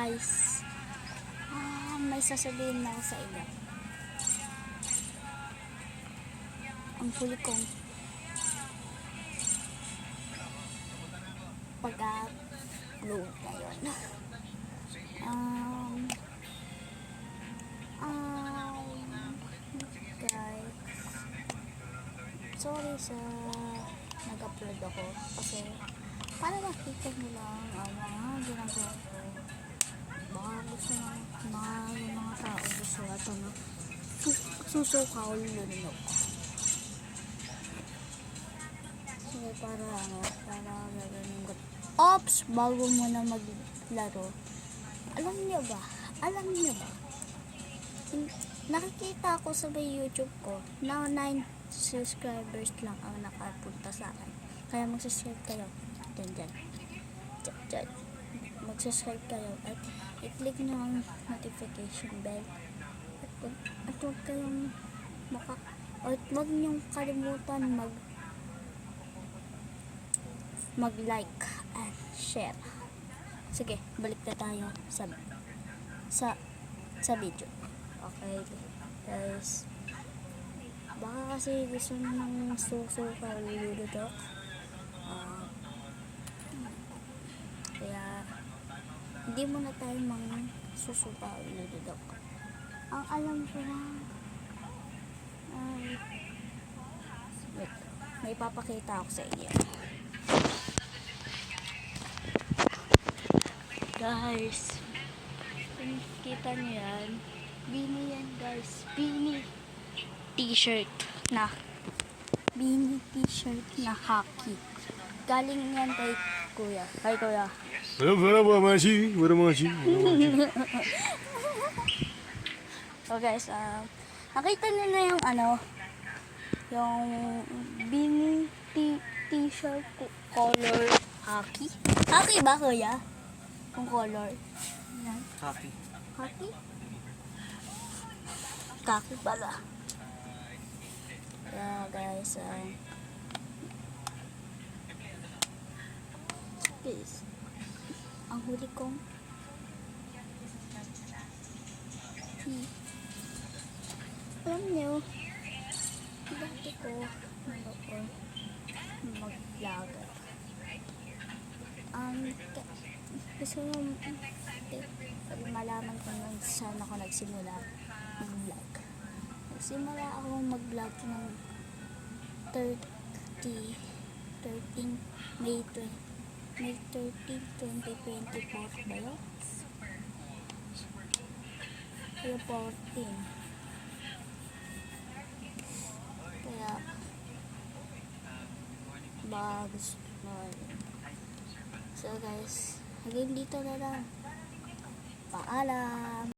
Guys, may sasabihin na ako sa inyo. Ang huli kong pag-upload ngayon. Guys, sorry sa nag-upload ako kasi para makita nyo lang ang mga ginagawa ko. Baka gusto ng mga tao gusto ito na susukaw lulunok. So para gano'n. Ops! Bago mo na maglaro, alam niyo ba nakikita ko sa may YouTube ko na 9 subscribers lang ang nakapunta sa akin. Kaya mag-subscribe kayo dyan. Mag-subscribe kayo at i-click nyo ang notification bell at huwag kayong huwag nyong kalimutan mag-like and share. Sige, balik na tayo sa video. Okay guys, baka kasi gusto nang susuka luludok, kaya hindi muna tayo mang susuka luludok. Ang alam ko na wait, may papakita ako sa inyo guys. Kung kita nyo yan, Beanie yan guys, Beanie t-shirt na hockey. Galing yan kay kuya. Hi kuya. So guys, nakita nyo na yung yung Beanie t-shirt color hockey. Hockey ba kuya? Yung color. Yan. Hockey. Hockey? Kaki pala. Yeah, guys, please, ang huli kong alam nyo, dati ko mag-vlogger. Gusto nyo malaman ko nung saan ako nagsimula mag-vlog. Nagsimula ako mag-vlog ng May 13, 2024 ba yun? Kaya 14. Kaya bagus na. So guys, hanggang dito na lang. Paalam!